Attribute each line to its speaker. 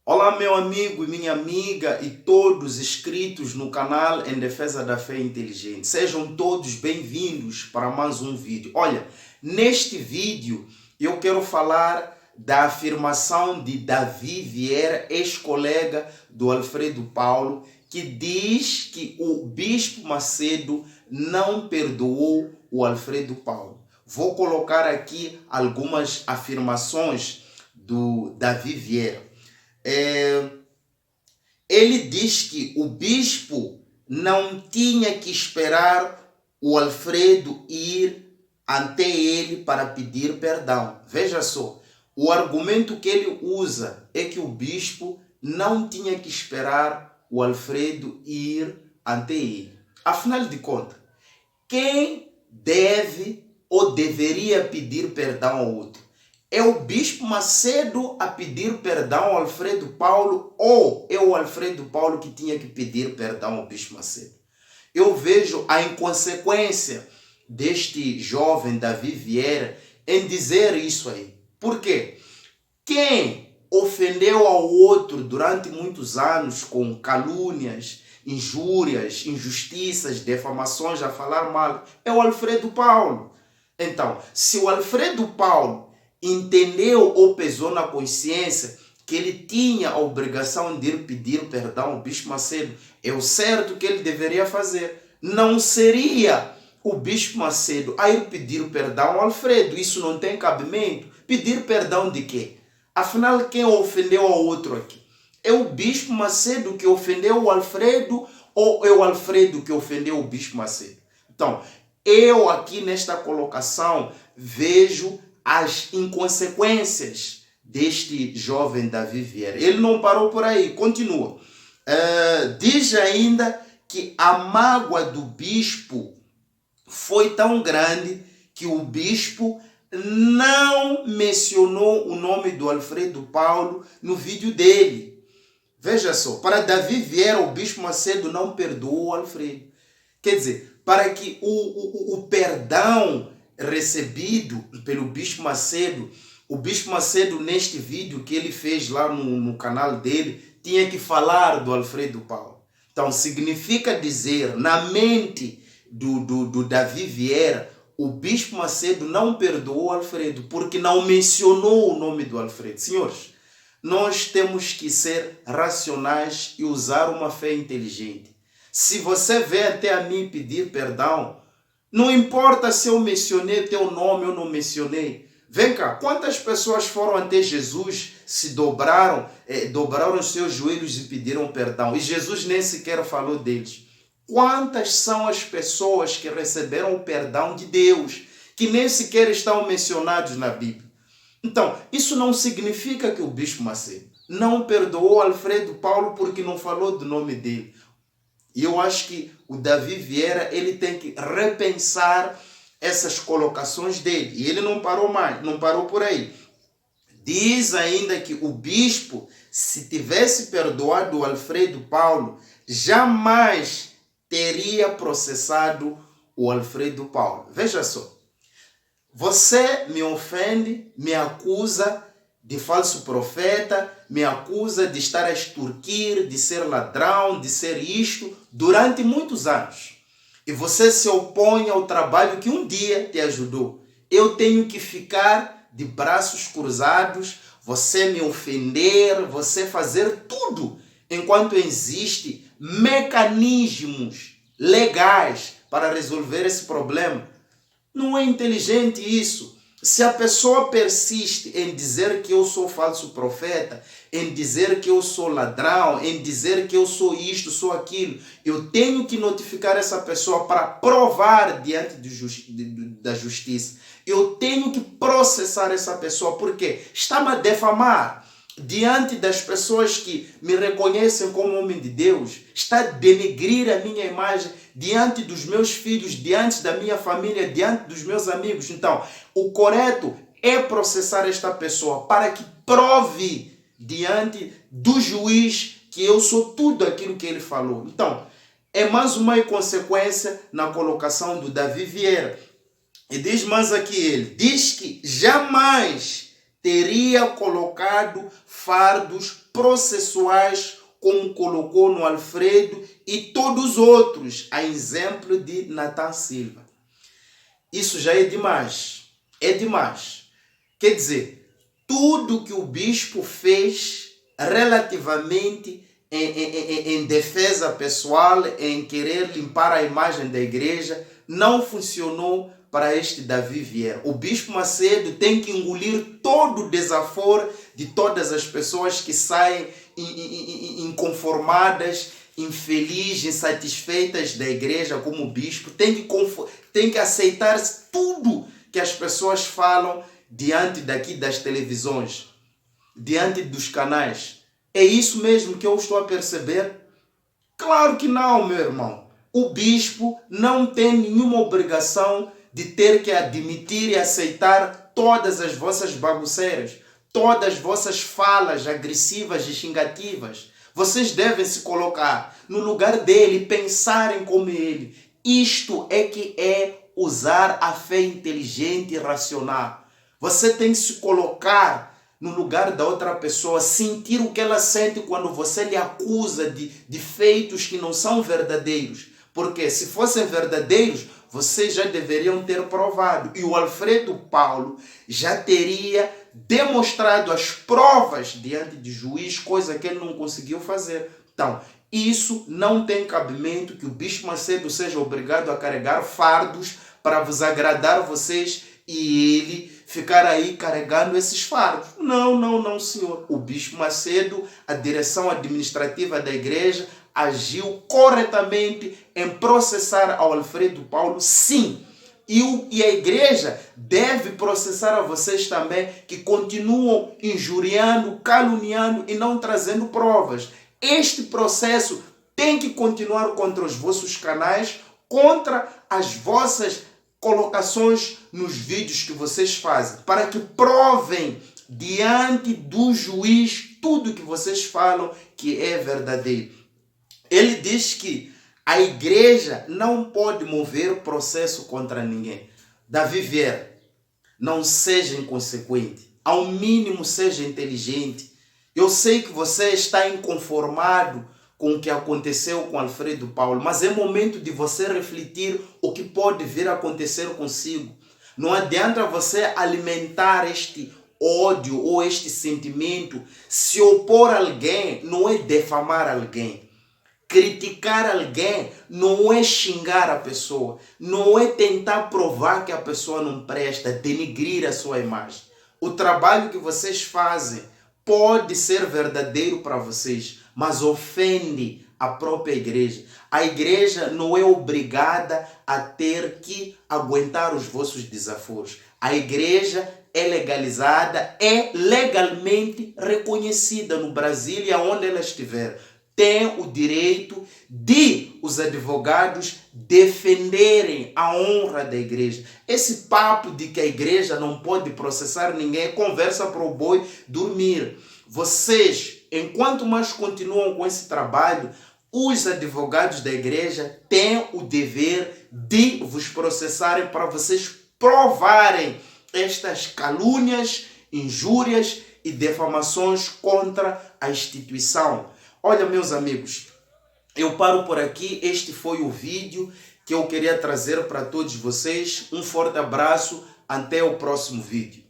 Speaker 1: Olá, meu amigo e minha amiga e todos inscritos no canal Em Defesa da Fé Inteligente. Sejam todos bem-vindos para mais um vídeo. Olha, neste vídeo eu quero falar da afirmação de Davi Vieira, ex-colega do Alfredo Paulo, que diz que o Bispo Macedo não perdoou o Alfredo Paulo. Vou colocar aqui algumas afirmações do Davi Vieira. Ele diz que o bispo não tinha que esperar o Alfredo ir até ele para pedir perdão. Veja só, o argumento que ele usa é que o bispo não tinha que esperar o Alfredo ir até ele. Afinal de contas, quem deve ou deveria pedir perdão ao outro? É o Bispo Macedo a pedir perdão ao Alfredo Paulo ou é o Alfredo Paulo que tinha que pedir perdão ao Bispo Macedo? Eu vejo a inconsequência deste jovem Davi Vieira em dizer isso aí. Por quê? Quem ofendeu ao outro durante muitos anos com calúnias, injúrias, injustiças, defamações, a falar mal, é o Alfredo Paulo. Então, se o Alfredo Paulo entendeu ou pesou na consciência que ele tinha a obrigação de ir pedir perdão ao Bispo Macedo, é o certo que ele deveria fazer. Não seria o Bispo Macedo a ir pedir perdão ao Alfredo. Isso não tem cabimento. Pedir perdão de quê? Afinal, quem ofendeu ao outro aqui? É o Bispo Macedo que ofendeu o Alfredo ou é o Alfredo que ofendeu o Bispo Macedo? Então, eu aqui nesta colocação vejo as inconsequências deste jovem Davi Vieira. Ele não parou por aí, continua. Diz ainda que a mágoa do bispo foi tão grande que o bispo não mencionou o nome do Alfredo Paulo no vídeo dele. Veja só, para Davi Vieira, o Bispo Macedo não perdoou o Alfredo. Quer dizer, para que o perdão recebido pelo Bispo Macedo, o Bispo Macedo neste vídeo que ele fez lá no canal dele, tinha que falar do Alfredo Paulo. Então significa dizer, na mente do Davi Vieira, o Bispo Macedo não perdoou o Alfredo, porque não mencionou o nome do Alfredo. Senhores, nós temos que ser racionais e usar uma fé inteligente. Se você vem até a mim pedir perdão, não importa se eu mencionei teu nome ou não mencionei. Vem cá, quantas pessoas foram até Jesus, se dobraram os seus joelhos e pediram perdão? E Jesus nem sequer falou deles. Quantas são as pessoas que receberam o perdão de Deus, que nem sequer estão mencionados na Bíblia? Então, isso não significa que o Bispo Macedo não perdoou Alfredo Paulo porque não falou do nome dele. E eu acho que o Davi Vieira ele tem que repensar essas colocações dele. E ele não parou mais, não parou por aí. Diz ainda que o bispo, se tivesse perdoado o Alfredo Paulo, jamais teria processado o Alfredo Paulo. Veja só. Você me ofende, me acusa de falso profeta, me acusa de estar a extorquir, de ser ladrão, de ser isto, durante muitos anos. E você se opõe ao trabalho que um dia te ajudou. Eu tenho que ficar de braços cruzados, você me ofender, você fazer tudo, enquanto existem mecanismos legais para resolver esse problema. Não é inteligente isso. Se a pessoa persiste em dizer que eu sou falso profeta, em dizer que eu sou ladrão, em dizer que eu sou isto, sou aquilo, eu tenho que notificar essa pessoa para provar diante da justiça. Eu tenho que processar essa pessoa, porque está-me a defamar diante das pessoas que me reconhecem como homem de Deus, está a denegrir a minha imagem diante dos meus filhos, diante da minha família, diante dos meus amigos. Então, o correto é processar esta pessoa para que prove diante do juiz que eu sou tudo aquilo que ele falou. Então, é mais uma inconsequência na colocação do Davi Vieira. E diz mais aqui ele, diz que jamais teria colocado fardos processuais, como colocou no Alfredo e todos os outros, a exemplo de Nathan Silva. Isso já é demais. É demais. Quer dizer, tudo que o bispo fez relativamente em defesa pessoal, em querer limpar a imagem da igreja, não funcionou para este Davi Vieira. O bispo Macedo tem que engolir todo o desaforo de todas as pessoas que saem inconformadas, infelizes, insatisfeitas da igreja como bispo. Tem que aceitar tudo que as pessoas falam diante daqui das televisões, diante dos canais. É isso mesmo que eu estou a perceber? Claro que não, meu irmão. O bispo não tem nenhuma obrigação de ter que admitir e aceitar todas as vossas bagunceiras, todas as vossas falas agressivas e xingativas. Vocês devem se colocar no lugar dele, pensarem como ele. Isto é que é usar a fé inteligente e racional. Você tem que se colocar no lugar da outra pessoa, sentir o que ela sente quando você lhe acusa de feitos que não são verdadeiros. Porque se fossem verdadeiros, vocês já deveriam ter provado. E o Alfredo Paulo já teria demonstrado as provas diante de juiz, coisa que ele não conseguiu fazer. Então, isso não tem cabimento que o Bispo Macedo seja obrigado a carregar fardos para vos agradar vocês e ele ficar aí carregando esses fardos. Não, senhor. O Bispo Macedo, a direção administrativa da igreja, agiu corretamente em processar ao Alfredo Paulo, sim. E a igreja deve processar a vocês também que continuam injuriando, caluniando e não trazendo provas. Este processo tem que continuar contra os vossos canais, contra as vossas colocações nos vídeos que vocês fazem, para que provem diante do juiz tudo que vocês falam que é verdadeiro. Ele diz que a igreja não pode mover processo contra ninguém. Davi Vieira, não seja inconsequente. Ao mínimo, seja inteligente. Eu sei que você está inconformado com o que aconteceu com Alfredo Paulo, mas é momento de você refletir o que pode vir a acontecer consigo. Não adianta você alimentar este ódio ou este sentimento. Se opor a alguém não é defamar alguém. Criticar alguém não é xingar a pessoa, não é tentar provar que a pessoa não presta, denigrir a sua imagem. O trabalho que vocês fazem pode ser verdadeiro para vocês, mas ofende a própria igreja. A igreja não é obrigada a ter que aguentar os vossos desaforos. A igreja é legalizada, é legalmente reconhecida no Brasil e aonde ela estiver. Tem o direito de os advogados defenderem a honra da igreja. Esse papo de que a igreja não pode processar ninguém é conversa para o boi dormir. Vocês, enquanto mais continuam com esse trabalho, os advogados da igreja têm o dever de vos processarem para vocês provarem estas calúnias, injúrias e defamações contra a instituição. Olha, meus amigos, eu paro por aqui. Este foi o vídeo que eu queria trazer para todos vocês. Um forte abraço. Até o próximo vídeo.